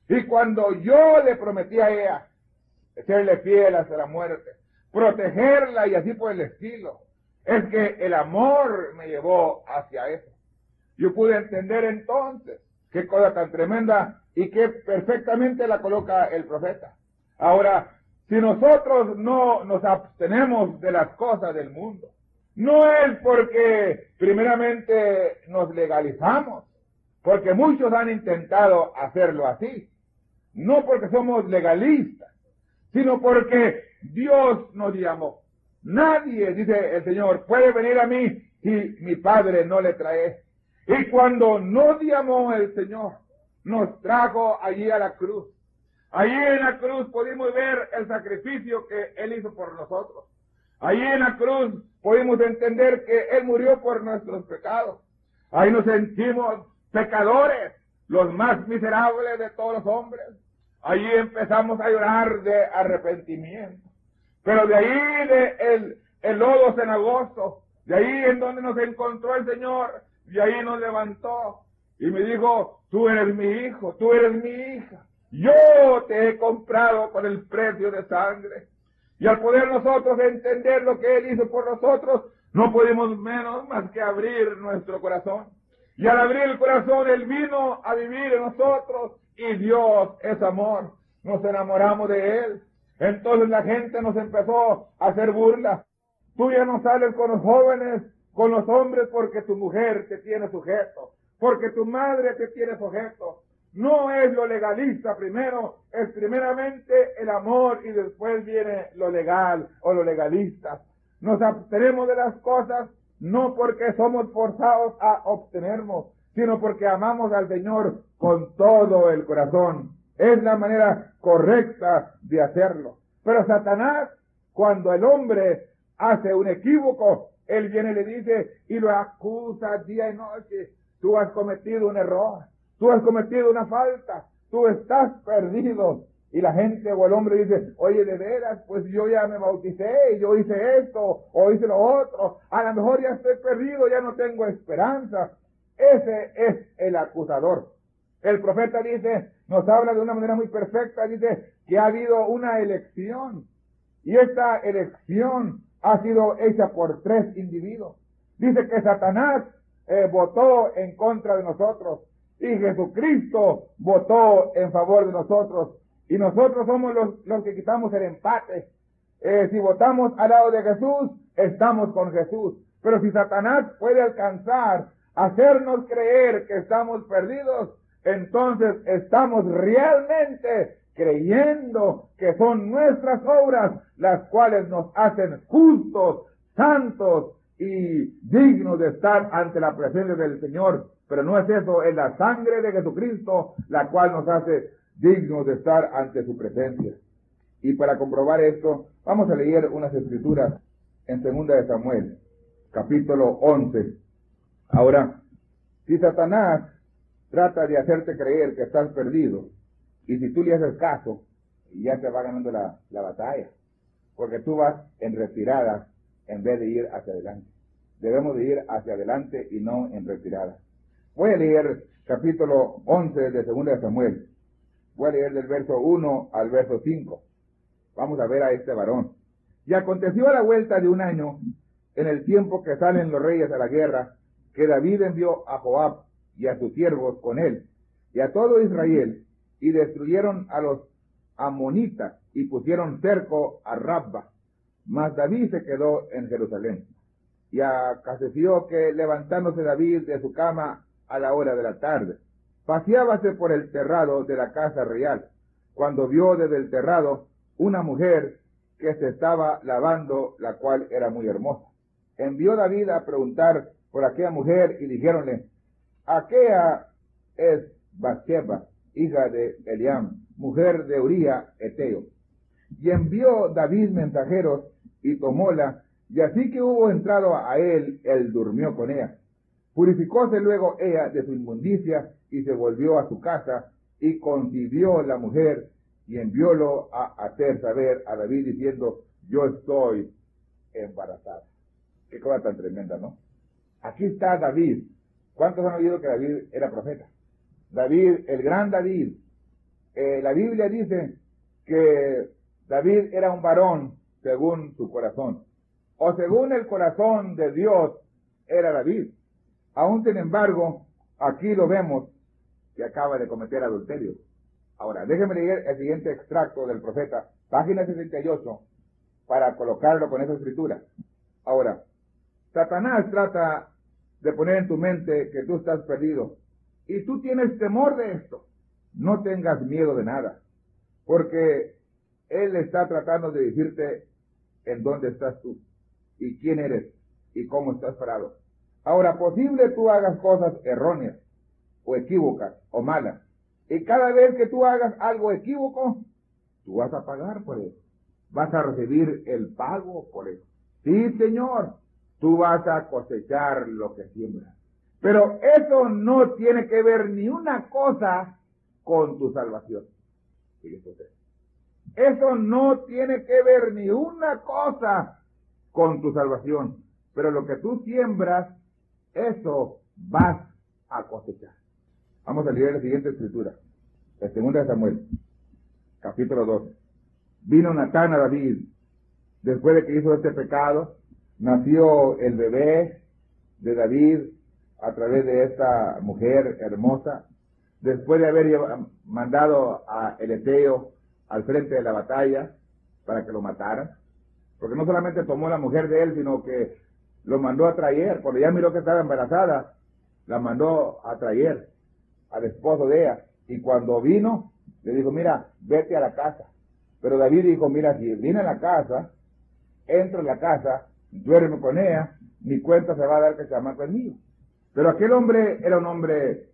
Y cuando yo le prometí a ella serle fiel hasta la muerte, protegerla y así por el estilo, es que el amor me llevó hacia eso. Yo pude entender entonces qué cosa tan tremenda y que perfectamente la coloca el profeta. Ahora, si nosotros no nos abstenemos de las cosas del mundo, no es porque primeramente nos legalizamos, porque muchos han intentado hacerlo así. no porque somos legalistas, sino porque Dios nos llamó. Nadie, dice el Señor, puede venir a mí si mi Padre no le trae. Y cuando nos llamó el Señor, nos trajo allí a la cruz. Allí en la cruz pudimos ver el sacrificio que Él hizo por nosotros. Allí en la cruz pudimos entender que Él murió por nuestros pecados. Ahí nos sentimos pecadores, los más miserables de todos los hombres. Allí empezamos a llorar de arrepentimiento. Pero de ahí el lodo cenagoso, de ahí en donde nos encontró el Señor, de ahí nos levantó y me dijo, tú eres mi hijo, tú eres mi hija. Yo te he comprado con el precio de sangre. Y al poder nosotros entender lo que Él hizo por nosotros, no podemos menos más que abrir nuestro corazón. Y al abrir el corazón, Él vino a vivir en nosotros, y Dios es amor. Nos enamoramos de Él. Entonces la gente nos empezó a hacer burla. Tú ya no sales con los jóvenes, con los hombres, porque tu mujer te tiene sujeto, porque tu madre te tiene sujeto. No es lo legalista primero, es primeramente el amor y después viene lo legal o lo legalista. Nos abstenemos de las cosas no porque somos forzados a obtenernos, sino porque amamos al Señor con todo el corazón. Es la manera correcta de hacerlo. Pero Satanás, cuando el hombre hace un equívoco, él viene y le dice y lo acusa día y noche. Tú has cometido un error. Tú has cometido una falta, tú estás perdido. Y la gente o el hombre dice, oye, de veras, pues yo ya me bauticé, yo hice esto, o hice lo otro, a lo mejor ya estoy perdido, ya no tengo esperanza. Ese es el acusador. El profeta dice, nos habla de una manera muy perfecta, dice que ha habido una elección, y esta elección ha sido hecha por 3 individuos. Dice que Satanás votó en contra de nosotros, y Jesucristo votó en favor de nosotros. Y nosotros somos los que quitamos el empate. Si votamos al lado de Jesús, estamos con Jesús. Pero si Satanás puede alcanzar a hacernos creer que estamos perdidos, entonces estamos realmente creyendo que son nuestras obras las cuales nos hacen justos, santos y dignos de estar ante la presencia del Señor. Pero no es eso, es la sangre de Jesucristo la cual nos hace dignos de estar ante su presencia. Y para comprobar esto, vamos a leer unas escrituras en 2 de Samuel, capítulo 11. Ahora, si Satanás trata de hacerte creer que estás perdido, y si tú le haces caso, ya te va ganando la batalla, porque tú vas en retirada en vez de ir hacia adelante. Debemos de ir hacia adelante y no en retirada. Voy a leer capítulo 11 de 2 de Samuel. Voy a leer del verso 1 al verso 5. Vamos a ver a este varón. Y aconteció a la vuelta de un año, en el tiempo que salen los reyes a la guerra, que David envió a Joab y a sus siervos con él, y a todo Israel, y destruyeron a los amonitas, y pusieron cerco a Rabba. Mas David se quedó en Jerusalén. Y aconteció que, levantándose David de su cama a la hora de la tarde, paseábase por el terrado de la casa real, cuando vio desde el terrado una mujer que se estaba lavando, la cual era muy hermosa. Envió David a preguntar por aquella mujer, y dijéronle, aquella es Batseba, hija de Eliam, mujer de Uría Eteo. Y envió David mensajeros, y tomóla, y así que hubo entrado a él durmió con ella. Purificóse luego ella de su inmundicia, y se volvió a su casa, y concibió la mujer, y enviólo a hacer saber a David, diciendo, yo estoy embarazada. Qué cosa tan tremenda, ¿no? Aquí está David. ¿Cuántos han oído que David era profeta? David, el gran David. La Biblia dice que David era un varón según su corazón, o según el corazón de Dios era David. Aún sin embargo, aquí lo vemos que acaba de cometer adulterio. Ahora, déjeme leer el siguiente extracto del profeta, página 68, para colocarlo con esa escritura. Ahora, Satanás trata de poner en tu mente que tú estás perdido, y tú tienes temor de esto. No tengas miedo de nada. porque Él está tratando de decirte en dónde estás tú, y quién eres, y cómo estás parado. Ahora, posible tú hagas cosas erróneas, o equívocas, o malas, y cada vez que tú hagas algo equívoco, tú vas a pagar por eso. Vas a recibir el pago por eso. Sí, Señor, tú vas a cosechar lo que siembras. Pero eso no tiene que ver ni una cosa con tu salvación. Fíjese usted. Eso no tiene que ver ni una cosa con tu salvación. Pero lo que tú siembras, eso vas a cosechar. Vamos a leer la siguiente escritura. La segunda de Samuel, capítulo 12. Vino Natán a David, después de que hizo este pecado, nació el bebé de David a través de esta mujer hermosa, después de haber mandado a Eleteo al frente de la batalla para que lo mataran, porque no solamente tomó la mujer de él, sino que lo mandó a traer. Cuando ya miró que estaba embarazada, la mandó a traer al esposo de ella, y cuando vino, le dijo, mira, vete a la casa. Pero David dijo, mira, si viene a la casa, entra en la casa, duerme con ella, mi cuenta se va a dar que se llama es mío. Pero aquel hombre era un hombre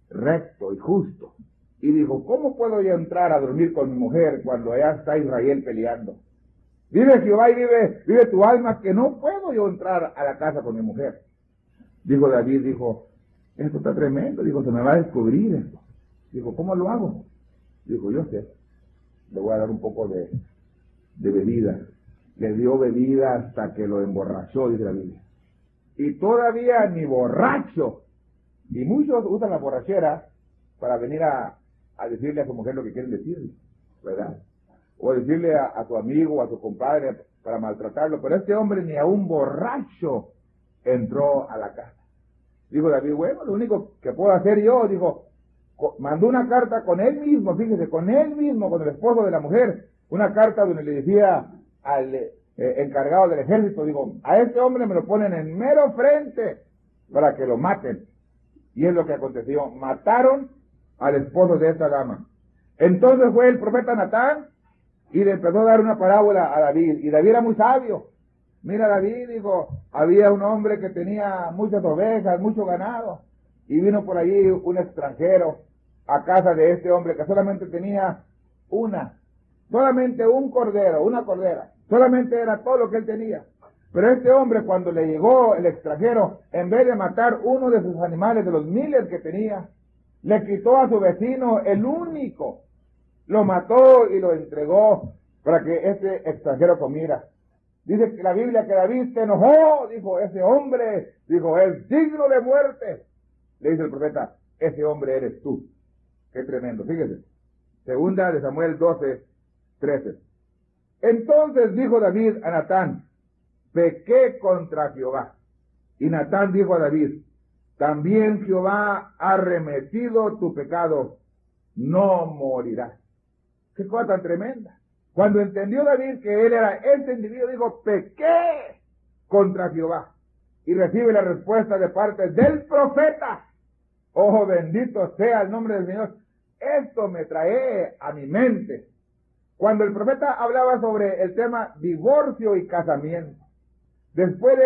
recto y justo, y dijo, ¿cómo puedo yo entrar a dormir con mi mujer cuando allá está Israel peleando? Vive Jehová y vive tu alma, que no puedo yo entrar a la casa con mi mujer. Dijo David, esto está tremendo, se me va a descubrir esto. Dijo, ¿cómo lo hago? Dijo, yo sé, le voy a dar un poco de bebida. Le dio bebida hasta que lo emborrachó, dice la Biblia. Y todavía ni borracho. Y muchos usan la borrachera para venir a decirle a su mujer lo que quieren decirle, ¿verdad? O decirle a su amigo o a su compadre para maltratarlo. Pero este hombre ni a un borracho entró a la casa. Dijo David, bueno, lo único que puedo hacer yo, mandó una carta con él mismo, fíjese, con él mismo, con el esposo de la mujer, una carta donde le decía al encargado del ejército, a este hombre me lo ponen en mero frente para que lo maten. Y es lo que aconteció, mataron al esposo de esta dama. Entonces fue el profeta Natán y le empezó a dar una parábola a David, y David era muy sabio. Mira, David, había un hombre que tenía muchas ovejas, mucho ganado, y vino por allí un extranjero a casa de este hombre que solamente tenía solamente un cordero, una cordera, solamente era todo lo que él tenía. Pero este hombre, cuando le llegó el extranjero, en vez de matar uno de sus animales, de los miles que tenía, le quitó a su vecino el único, lo mató y lo entregó para que este extranjero comiera. Dice que la Biblia que David se enojó, ese hombre, es digno de muerte. Le dice el profeta, ese hombre eres tú. Qué tremendo, fíjese. Segunda de Samuel 12, 13. Entonces dijo David a Natán, pequé contra Jehová. Y Natán dijo a David, también Jehová ha remitido tu pecado, no morirás. Qué cosa tan tremenda. Cuando entendió David que él era este individuo, pequé contra Jehová. Y recibe la respuesta de parte del profeta. Oh, bendito sea el nombre del Señor. Esto me trae a mi mente cuando el profeta hablaba sobre el tema divorcio y casamiento. Después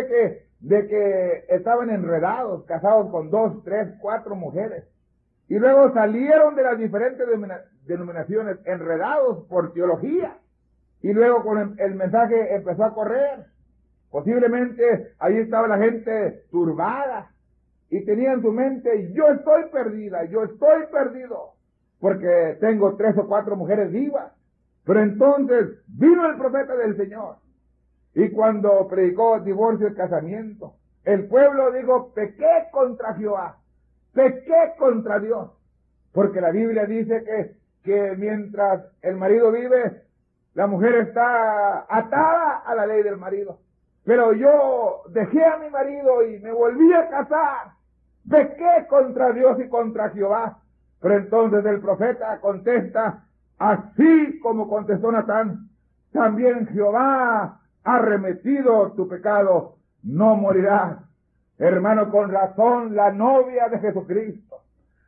de que estaban enredados, casados con 2, 3, 4 mujeres, y luego salieron de las diferentes denominaciones, enredados por teología, y luego con el mensaje empezó a correr. Posiblemente ahí estaba la gente turbada, y tenía en su mente, yo estoy perdida, yo estoy perdido, porque tengo 3 o 4 mujeres vivas. Pero entonces vino el profeta del Señor, y cuando predicó divorcio y casamiento, el pueblo pequé contra Jehová, pequé contra Dios, porque la Biblia dice que mientras el marido vive, la mujer está atada a la ley del marido. Pero yo dejé a mi marido y me volví a casar, pequé contra Dios y contra Jehová. Pero entonces el profeta contesta, así como contestó Natán, también Jehová ha remitido tu pecado, no morirás. Hermano, con razón la novia de Jesucristo,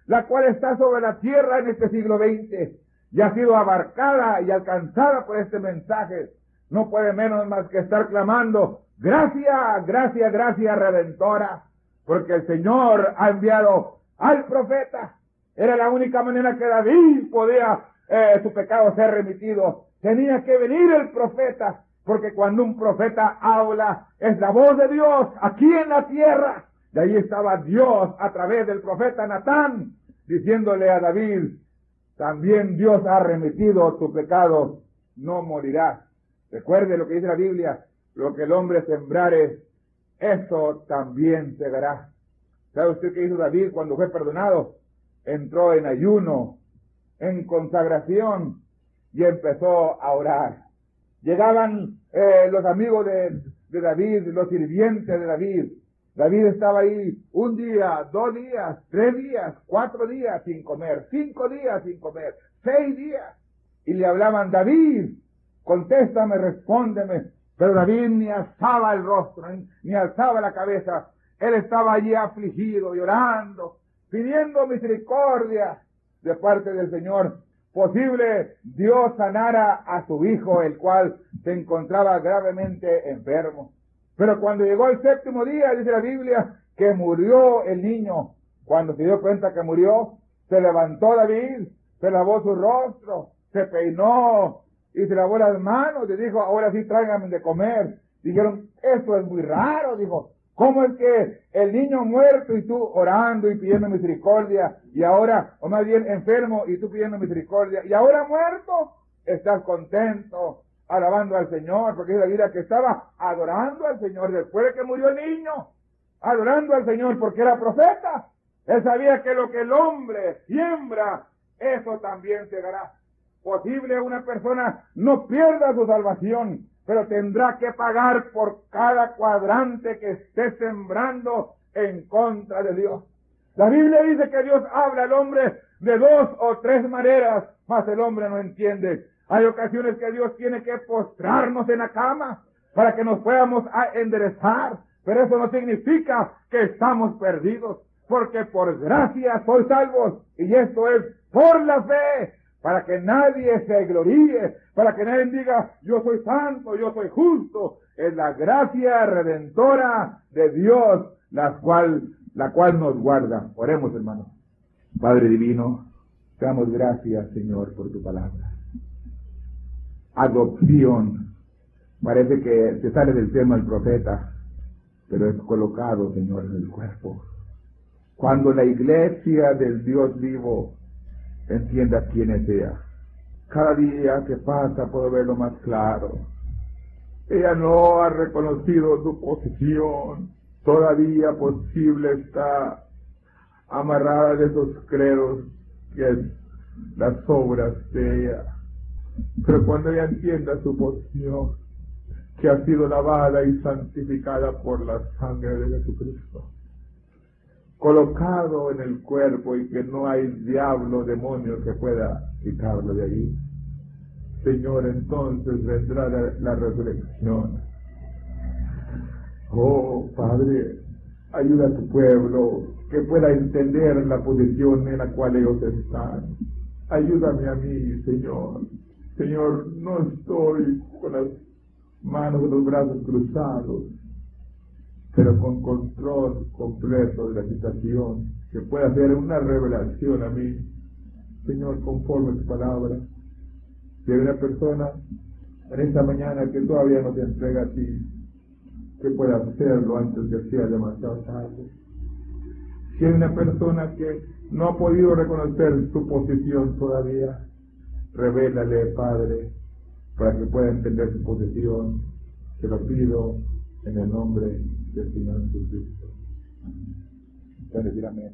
la cual está sobre la tierra en este siglo XX, y ha sido abarcada y alcanzada por este mensaje, no puede menos más que estar clamando: gracias, gracias, gracias redentora, porque el Señor ha enviado al profeta. Era la única manera que David podía su pecado ser remitido. Tenía que venir el profeta, porque cuando un profeta habla, es la voz de Dios aquí en la tierra. De ahí estaba Dios a través del profeta Natán, diciéndole a David: también Dios ha remitido tu pecado, no morirás. Recuerde lo que dice la Biblia: lo que el hombre sembrare, eso también segará. ¿Sabe usted qué hizo David cuando fue perdonado? Entró en ayuno, en consagración, y empezó a orar. Llegaban los amigos de David, los sirvientes de David. David estaba ahí 1 día, 2 días, 3 días, 4 días sin comer, 5 días sin comer, 6 días. Y le hablaban: David, contéstame, respóndeme. Pero David ni alzaba el rostro, ni alzaba la cabeza. Él estaba allí afligido, llorando, pidiendo misericordia de parte del Señor. Posible Dios sanara a su hijo, el cual se encontraba gravemente enfermo. Pero cuando llegó el 7º día, dice la Biblia, que murió el niño. Cuando se dio cuenta que murió, se levantó David, se lavó su rostro, se peinó y se lavó las manos y dijo: ahora sí tráiganme de comer. Dijeron: esto es muy raro, dijo. ¿Cómo es que el niño muerto y tú orando y pidiendo misericordia, y ahora, o más bien enfermo y tú pidiendo misericordia, y ahora muerto, estás contento, alabando al Señor? Porque es la vida que estaba adorando al Señor después de que murió el niño, adorando al Señor porque era profeta. Él sabía que lo que el hombre siembra, eso también segará. Posible una persona no pierda su salvación, pero tendrá que pagar por cada cuadrante que esté sembrando en contra de Dios. La Biblia dice que Dios habla al hombre de 2 o 3 maneras, mas el hombre no entiende. Hay ocasiones que Dios tiene que postrarnos en la cama para que nos podamos enderezar, pero eso no significa que estamos perdidos, porque por gracia sois salvos, y esto es por la fe, para que nadie se gloríe, para que nadie diga: yo soy santo, yo soy justo. Es la gracia redentora de Dios, la cual nos guarda. Oremos, hermanos. Padre divino, te damos gracias, Señor, por tu palabra. Adopción. Parece que se sale del tema el profeta, pero es colocado, Señor, en el cuerpo. Cuando la iglesia del Dios vivo entienda quién sea, cada día que pasa puedo verlo más claro. Ella no ha reconocido su posición, todavía posible está amarrada de esos credos que es las obras de ella. Pero cuando ella entienda su posición, que ha sido lavada y santificada por la sangre de Jesucristo, colocado en el cuerpo, y que no hay diablo, demonio que pueda quitarlo de ahí, Señor, entonces vendrá la resurrección. Oh Padre, ayuda a tu pueblo que pueda entender la posición en la cual ellos están. Ayúdame a mí, Señor. Señor, no estoy con las manos y los brazos cruzados, pero con control completo de la situación, que pueda hacer una revelación a mí, Señor, conforme a tu palabra. Si hay una persona en esta mañana que todavía no te entrega a ti, que pueda hacerlo antes que sea demasiado tarde. Si hay una persona que no ha podido reconocer su posición todavía, revélale, Padre, para que pueda entender su posición. Te lo pido en el nombre del Señor Jesucristo. Entonces, amén.